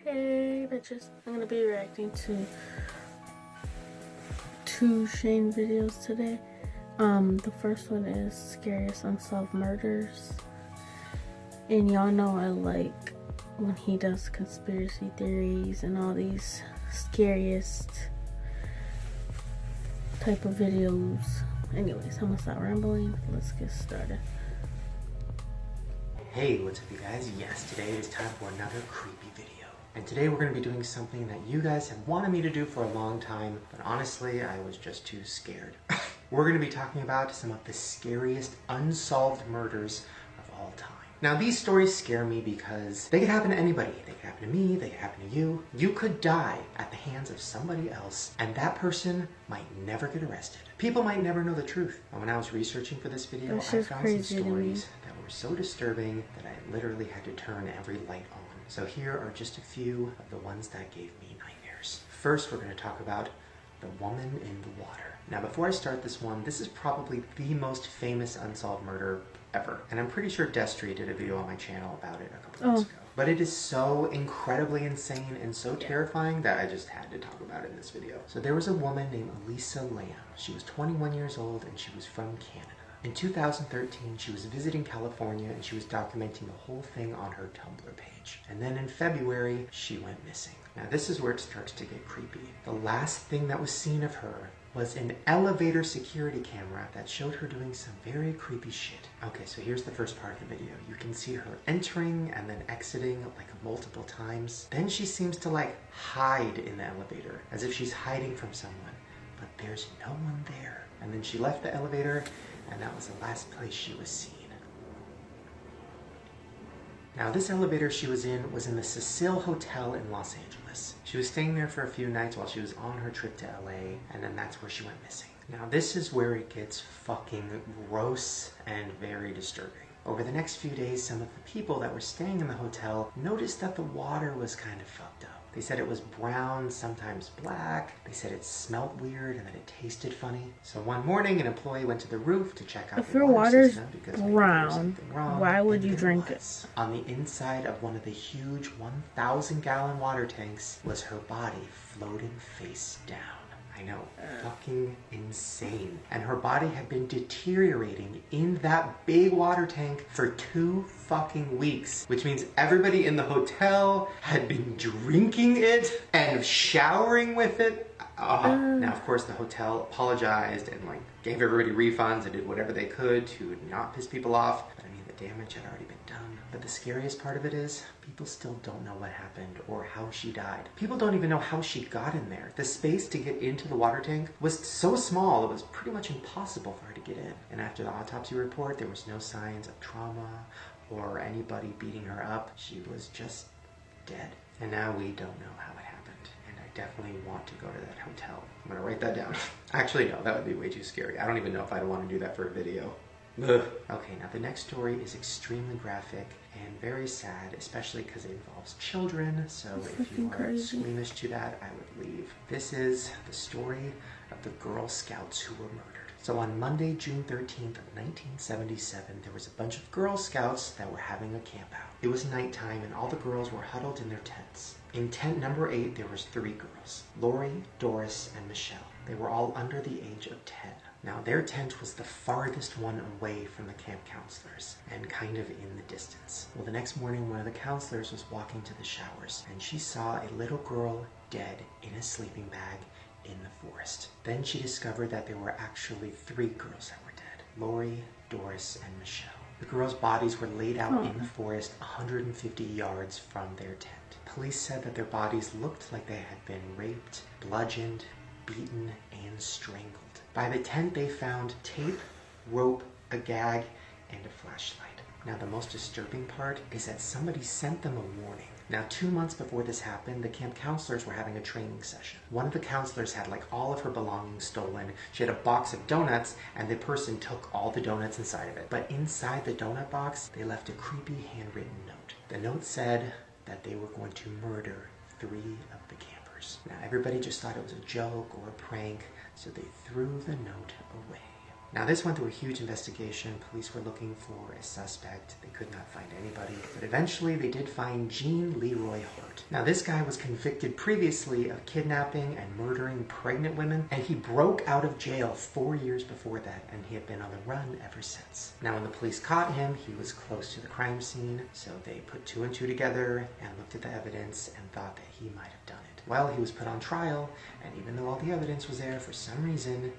Hey bitches, I'm gonna be reacting to two Shane videos today. The first one is Scariest Unsolved Murders. And y'all know I like when he does conspiracy theories and all these scariest type of videos. Anyways, I'm gonna stop rambling. Let's get started. Hey, what's up you guys? Yes, today it is time for another creepy video. And today we're going to be doing something that you guys have wanted me to do for a long time, but honestly, I was just too scared. We're going to be talking about some of the scariest unsolved murders of all time. Now, these stories scare me because they could happen to anybody. They could happen to me, they could happen to you. You could die at the hands of somebody else, and that person might never get arrested. People might never know the truth. And when I was researching for this video, I found some stories that were so disturbing that I literally had to turn every light on. So here are just a few of the ones that gave me nightmares. First, we're going to talk about the woman in the water. Now, before I start this one, this is probably the most famous unsolved murder ever. And I'm pretty sure Destry did a video on my channel about it a couple months ago. But it is so incredibly insane and so terrifying that I just had to talk about it in this video. So there was a woman named Elisa Lamb. She was 21 years old and she was from Canada. In 2013, she was visiting California and she was documenting the whole thing on her Tumblr page. And then in February, she went missing. Now this is where it starts to get creepy. The last thing that was seen of her was an elevator security camera that showed her doing some very creepy shit. Okay, so here's the first part of the video. You can see her entering and then exiting like multiple times. Then she seems to like hide in the elevator as if she's hiding from someone, but there's no one there. And then she left the elevator and that was the last place she was seen. Now this elevator she was in the Cecil Hotel in Los Angeles. She was staying there for a few nights while she was on her trip to LA, and then that's where she went missing. Now this is where it gets fucking gross and very disturbing. Over the next few days, some of the people that were staying in the hotel noticed that the water was kind of fucked up. They said it was brown, sometimes black. They said it smelled weird and that it tasted funny. So one morning, an employee went to the roof to check out if your water's brown, wrong, why would you drink it? On the inside of one of the huge 1,000-gallon water tanks was her body floating face down. I know, fucking insane. And her body had been deteriorating in that big water tank for 2 fucking weeks, which means everybody in the hotel had been drinking it and showering with it. Now, of course, the hotel apologized and like gave everybody refunds and did whatever they could to not piss people off. But I mean, the damage had already been done. But the scariest part of it is, people still don't know what happened or how she died. People don't even know how she got in there. The space to get into the water tank was so small, it was pretty much impossible for her to get in. And after the autopsy report, there was no signs of trauma or anybody beating her up. She was just dead. And now we don't know how it happened. And I definitely want to go to that hotel. I'm gonna write that down. Actually, no, that would be way too scary. I don't even know if I'd want to do that for a video. Ugh. Okay, now the next story is extremely graphic and very sad, especially because it involves children, so if you are squeamish to that, I would leave. This is the story of the Girl Scouts who were murdered. So on Monday, June 13th of 1977, there was a bunch of Girl Scouts that were having a camp out. It was nighttime and all the girls were huddled in their tents. In tent number 8, there was 3 girls, Lori, Doris, and Michelle. They were all under the age of 10. Now their tent was the farthest one away from the camp counselors and kind of in the distance. Well, the next morning one of the counselors was walking to the showers and she saw a little girl dead in a sleeping bag in the forest. Then she discovered that there were actually 3 girls that were dead, Lori, Doris, and Michelle. The girls' bodies were laid out in the forest 150 yards from their tent. Police said that their bodies looked like they had been raped, bludgeoned, beaten, and strangled. By the tent, they found tape, rope, a gag, and a flashlight. Now, the most disturbing part is that somebody sent them a warning. Now, 2 months before this happened, the camp counselors were having a training session. One of the counselors had like all of her belongings stolen. She had a box of donuts, and the person took all the donuts inside of it. But inside the donut box, they left a creepy handwritten note. The note said that they were going to murder 3 of the campers. Now, everybody just thought it was a joke or a prank, so they threw the note away. Now this went through a huge investigation. Police were looking for a suspect. They could not find anybody, but eventually they did find Jean Leroy Hart. Now this guy was convicted previously of kidnapping and murdering pregnant women, and he broke out of jail 4 years before that, and he had been on the run ever since. Now when the police caught him, he was close to the crime scene, so they put 2 and 2 together and looked at the evidence and thought that he might have done it. Well, he was put on trial, and even though all the evidence was there, for some reason,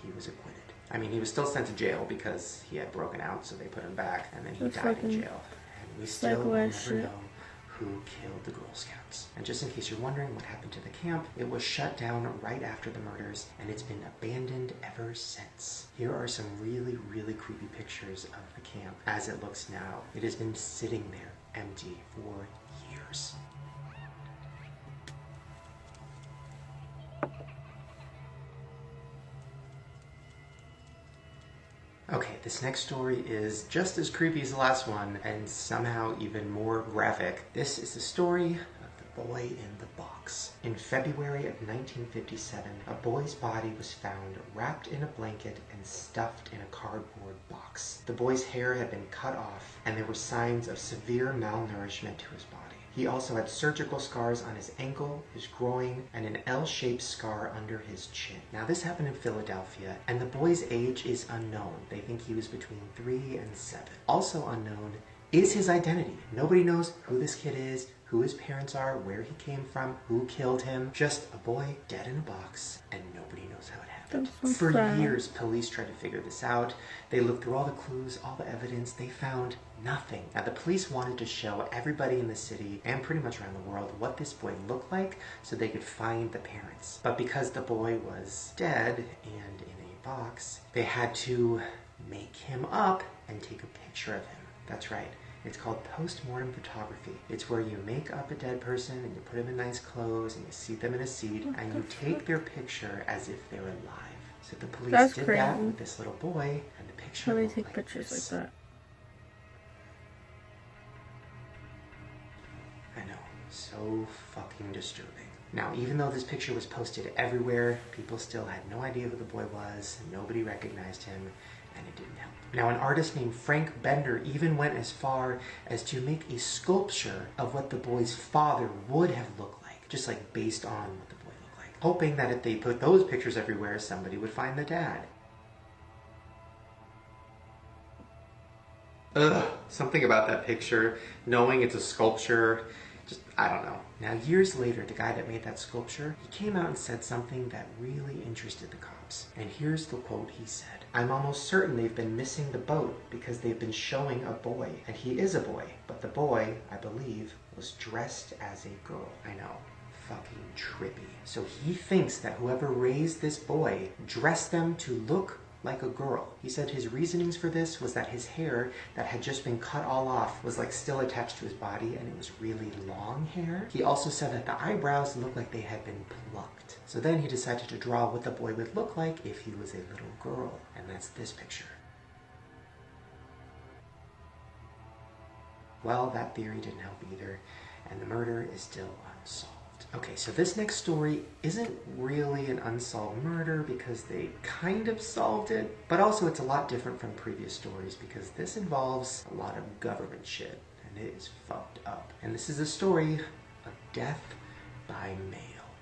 he was acquitted. I mean, he was still sent to jail because he had broken out, so they put him back, and then he died in jail. And we still will never know who killed the Girl Scouts. And just in case you're wondering what happened to the camp, it was shut down right after the murders, and it's been abandoned ever since. Here are some really, really creepy pictures of the camp as it looks now. It has been sitting there empty for years. Okay, this next story is just as creepy as the last one, and somehow even more graphic. This is the story of the boy in the box. In February of 1957, a boy's body was found wrapped in a blanket and stuffed in a cardboard box. The boy's hair had been cut off, and there were signs of severe malnourishment to his body. He also had surgical scars on his ankle, his groin, and an L-shaped scar under his chin. Now this happened in Philadelphia, and the boy's age is unknown. They think he was between 3 and 7. Also unknown is his identity. Nobody knows who this kid is, who his parents are, where he came from, who killed him. Just a boy dead in a box, and nobody knows how it happened. For years, police tried to figure this out. They looked through all the clues, all the evidence. They found nothing. Now, the police wanted to show everybody in the city and pretty much around the world what this boy looked like so they could find the parents. But because the boy was dead and in a box, they had to make him up and take a picture of him. That's right. It's called post-mortem photography. It's where you make up a dead person and you put them in nice clothes and you seat them in a seat and you take their picture as if they're alive. So the police did that with this little boy, and the picture How do they looked take like pictures this. like that? I know, so fucking disturbing. Now, even though this picture was posted everywhere, people still had no idea who the boy was, nobody recognized him, and it didn't help. Now, an artist named Frank Bender even went as far as to make a sculpture of what the boy's father would have looked like, just like based on what the boy looked like, hoping that if they put those pictures everywhere, somebody would find the dad. Ugh, something about that picture, knowing it's a sculpture, just, I don't know. Now, years later, the guy that made that sculpture, he came out and said something that really interested the cops. And here's the quote he said. "I'm almost certain they've been missing the boat because they've been showing a boy. And he is a boy. But the boy, I believe, was dressed as a girl." I know. Fucking trippy. So he thinks that whoever raised this boy dressed them to look like a girl. He said his reasonings for this was that his hair that had just been cut all off was like still attached to his body, and it was really long hair. He also said that the eyebrows looked like they had been plucked. So then he decided to draw what the boy would look like if he was a little girl, and that's this picture. Well, that theory didn't help either, and the murder is still unsolved. Okay, so this next story isn't really an unsolved murder because they kind of solved it, but also it's a lot different from previous stories because this involves a lot of government shit, and it is fucked up. And this is a story of death by mail.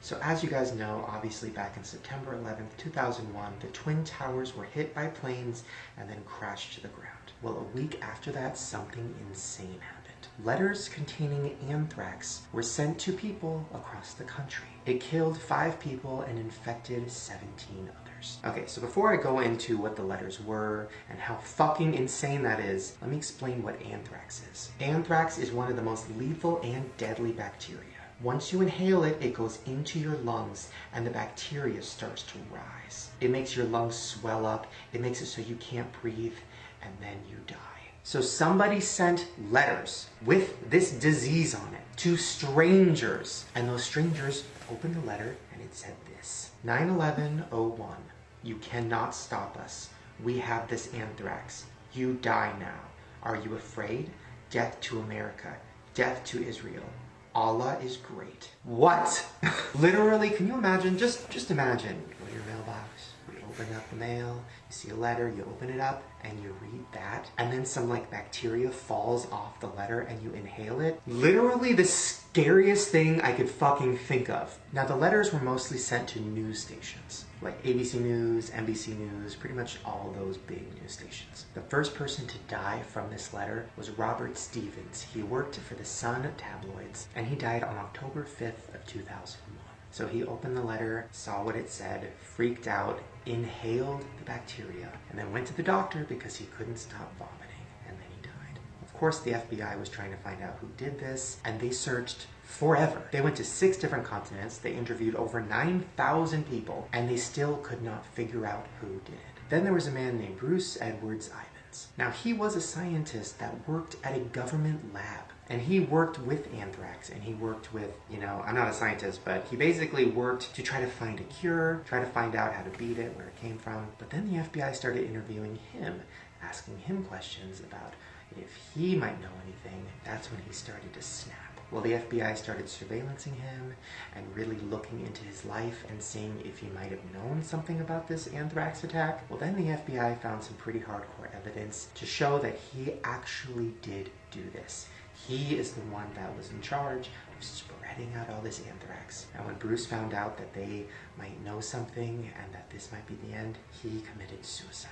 So as you guys know, obviously back in September 11th, 2001, the Twin Towers were hit by planes and then crashed to the ground. Well, a week after that, something insane happened. Letters containing anthrax were sent to people across the country. It killed 5 people and infected 17 others. Okay, so before I go into what the letters were and how fucking insane that is, let me explain what anthrax is. Anthrax is one of the most lethal and deadly bacteria. Once you inhale it, it goes into your lungs and the bacteria starts to rise. It makes your lungs swell up, it makes it so you can't breathe, and then you die. So somebody sent letters with this disease on it to strangers. And those strangers opened the letter and it said this. 9/11/01. You cannot stop us. We have this anthrax. You die now. Are you afraid? Death to America. Death to Israel. Allah is great. What? Literally, can you imagine? Just imagine. Go to your mailbox, read open up the mail, you see a letter, you open it up, and you read that, and then some like bacteria falls off the letter and you inhale it. Literally the scariest thing I could fucking think of. Now the letters were mostly sent to news stations, like ABC News, NBC News, pretty much all those big news stations. The first person to die from this letter was Robert Stevens. He worked for the Sun tabloids, and he died on October 5th of 2001. So he opened the letter, saw what it said, freaked out, inhaled the bacteria, and then went to the doctor because he couldn't stop vomiting, and then he died. Of course, the FBI was trying to find out who did this, and they searched forever. They went to 6 different continents, they interviewed over 9,000 people, and they still could not figure out who did it. Then there was a man named Bruce Edwards Ivins. Now, he was a scientist that worked at a government lab. And he worked with anthrax, and he worked with, you know, I'm not a scientist, but he basically worked to try to find a cure, try to find out how to beat it, where it came from. But then the FBI started interviewing him, asking him questions about if he might know anything. That's when he started to snap. Well, the FBI started surveillancing him and really looking into his life and seeing if he might have known something about this anthrax attack. Well, then the FBI found some pretty hardcore evidence to show that he actually did do this. He is the one that was in charge of spreading out all this anthrax. And when Bruce found out that they might know something and that this might be the end, he committed suicide.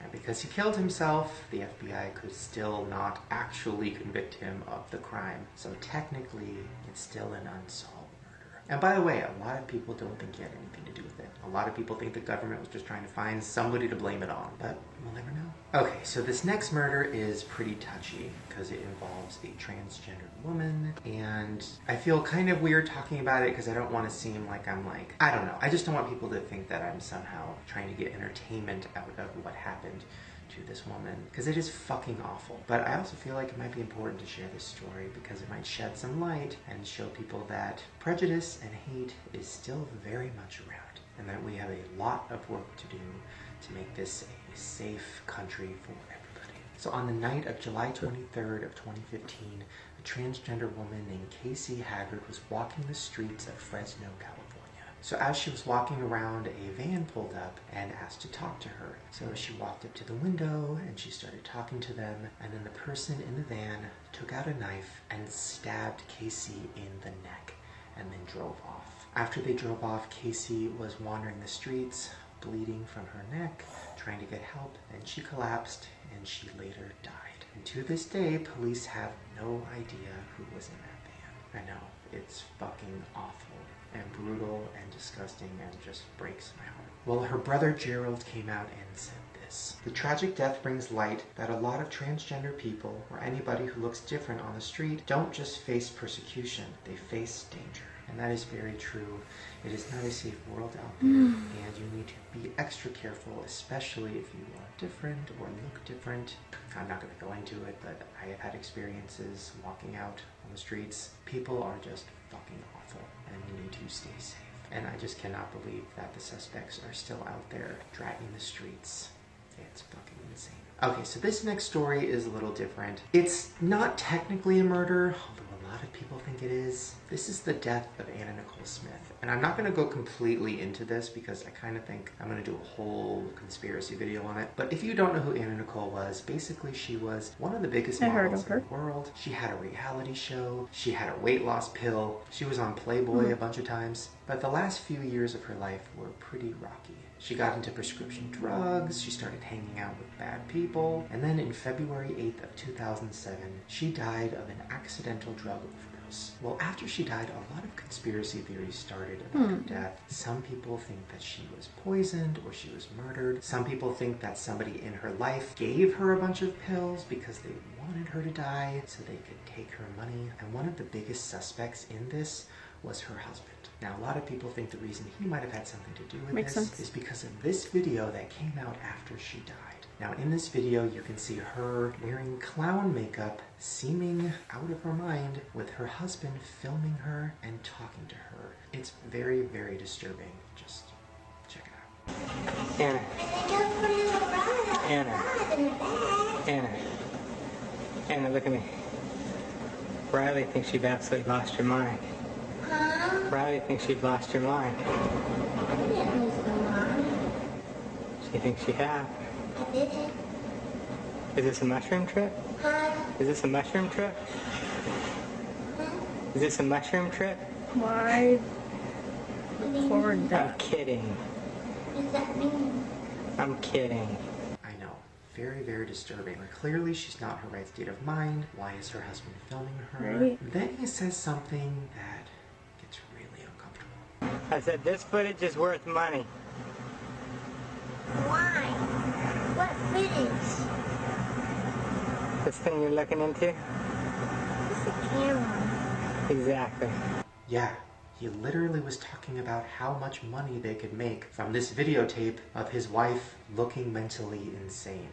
And because he killed himself, the FBI could still not actually convict him of the crime. So technically, it's still an unsolved murder. And by the way, a lot of people don't think he had anything to do with it. A lot of people think the government was just trying to find somebody to blame it on, but we'll never know. Okay, so this next murder is pretty touchy because it involves a transgendered woman, and I feel kind of weird talking about it because I don't want to seem like I'm like, I don't know. I just don't want people to think that I'm somehow trying to get entertainment out of what happened to this woman, because it is fucking awful. But I also feel like it might be important to share this story because it might shed some light and show people that prejudice and hate is still very much around, and that we have a lot of work to do to make this a safe country for everybody. So on the night of July 23rd of 2015, a transgender woman named Casey Haggard was walking the streets of Fresno, California. So as she was walking around, a van pulled up and asked to talk to her. So she walked up to the window and she started talking to them, and then the person in the van took out a knife and stabbed Casey in the neck and then drove off. After they drove off, Casey was wandering the streets, bleeding from her neck, trying to get help, and she collapsed and she later died. And to this day, police have no idea who was in that van. I know, it's fucking awful and brutal and disgusting and just breaks my heart. Well, her brother Gerald came out and said this: "The tragic death brings light that a lot of transgender people, or anybody who looks different on the street, don't just face persecution, they face danger." And that is very true. It is not a safe world out there, and you need to be extra careful, especially if you are different or look different. I'm not going to go into it, but I have had experiences walking out on the streets. People are just fucking awful, and you need to stay safe. And I just cannot believe that the suspects are still out there dragging the streets. It's fucking insane. Okay, so this next story is a little different. It's not technically a murder, although a lot of people think it is. This is the death of Anna Nicole Smith. And I'm not going to go completely into this because I kind of think I'm going to do a whole conspiracy video on it. But if you don't know who Anna Nicole was, basically she was one of the biggest models in the world. She had a reality show. She had a weight loss pill. She was on Playboy a bunch of times. But the last few years of her life were pretty rocky. She got into prescription drugs, she started hanging out with bad people, and then in February 8th of 2007, she died of an accidental drug overdose. Well, after she died, a lot of conspiracy theories started about her death. Some people think that she was poisoned or she was murdered. Some people think that somebody in her life gave her a bunch of pills because they wanted her to die so they could take her money. And one of the biggest suspects in this was her husband. Now, a lot of people think the reason he might have had something to do with this is because of this video that came out after she died. Now, in this video, you can see her wearing clown makeup, seeming out of her mind, with her husband filming her and talking to her. It's very, very disturbing. Just check it out. Anna. Anna. Anna, look at me. Riley thinks you've absolutely lost your mind. Riley thinks you've lost your mind. you think she have? I didn't. Is this a mushroom trip? Huh? Is this a mushroom trip? Is this a mushroom trip? Why record I'm that? kidding. What does that mean? I'm kidding. I know. Very, very disturbing. Like, clearly she's not in her right state of mind. Why is her husband filming her? Right. Then he says something that gets really uncomfortable. I said this footage is worth money. Why? What footage? This thing you're looking into? It's a camera. Exactly. Yeah, he literally was talking about how much money they could make from this videotape of his wife looking mentally insane.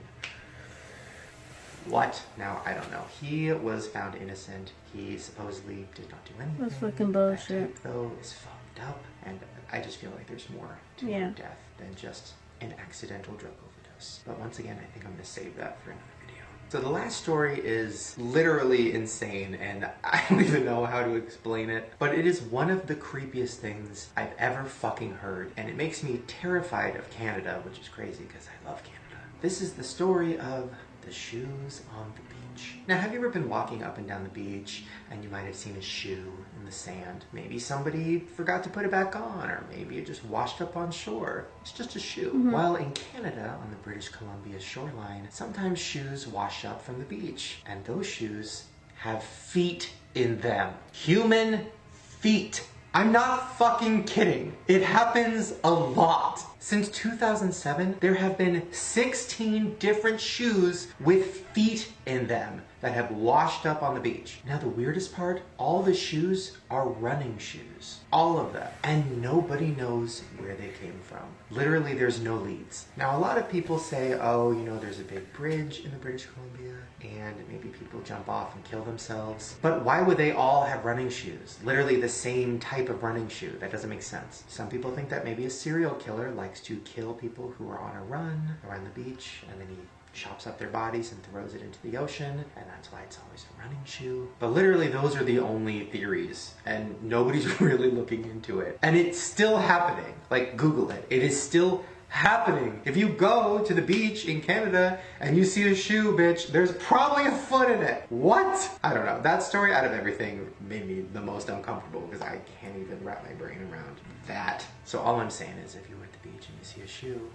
What? Now, I don't know. He was found innocent. He supposedly did not do anything. That's fucking bullshit. That tape, though, is fucked up, and I just feel like there's more to her death than just an accidental drug overdose. But once again, I think I'm going to save that for another video. So the last story is literally insane, and I don't even know how to explain it, but it is one of the creepiest things I've ever fucking heard, and it makes me terrified of Canada, which is crazy because I love Canada. This is the story of the shoes on the beach. Now, have you ever been walking up and down the beach and you might have seen a shoe in the sand? Maybe somebody forgot to put it back on, or maybe it just washed up on shore. It's just a shoe. While in Canada, on the British Columbia shoreline, sometimes shoes wash up from the beach, and those shoes have feet in them. Human feet. I'm not fucking kidding. It happens a lot. Since 2007, there have been 16 different shoes with feet in them that have washed up on the beach. Now the weirdest part, all the shoes are running shoes. All of them. And nobody knows where they came from. Literally, there's no leads. Now a lot of people say, oh, you know, there's a big bridge in the British Columbia and maybe people jump off and kill themselves. But why would they all have running shoes? Literally the same type of running shoe. That doesn't make sense. Some people think that maybe a serial killer likes to kill people who are on a run around the beach, and then he chops up their bodies and throws it into the ocean, and that's why it's always a running shoe. But literally those are the only theories, and nobody's really looking into it. And it's still happening. Like, Google it. It is still happening. If you go to the beach in Canada and you see a shoe, bitch, there's probably a foot in it. What? I don't know. That story out of everything made me the most uncomfortable because I can't even wrap my brain around that. So all I'm saying is, if you're at the beach and you see a shoe,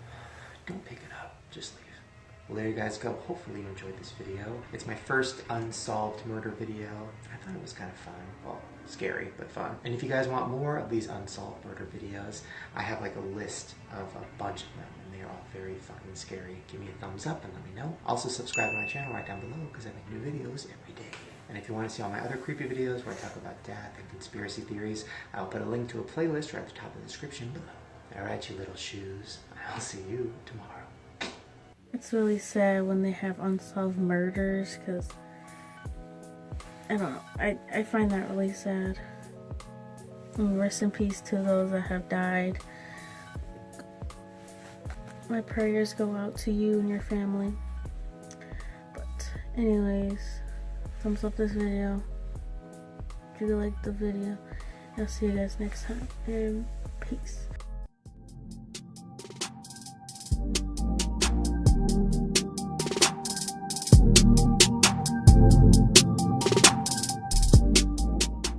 don't pick it up. Just leave. Well, there you guys go. Hopefully you enjoyed this video. It's my first unsolved murder video. I thought it was kind of fun. Well, scary, but fun. And if you guys want more of these unsolved murder videos, I have like a list of a bunch of them, and they are all very fucking scary. Give me a thumbs up and let me know. Also subscribe to my channel right down below because I make new videos every day. And if you want to see all my other creepy videos where I talk about death and conspiracy theories, I'll put a link to a playlist right at the top of the description below. Alright, you little shoes. I'll see you tomorrow. It's really sad when they have unsolved murders, because I don't know, I find that really sad. And rest in peace to those that have died. My prayers go out to you and your family. But anyways, thumbs up this video if you liked the video. I'll see you guys next time, and peace.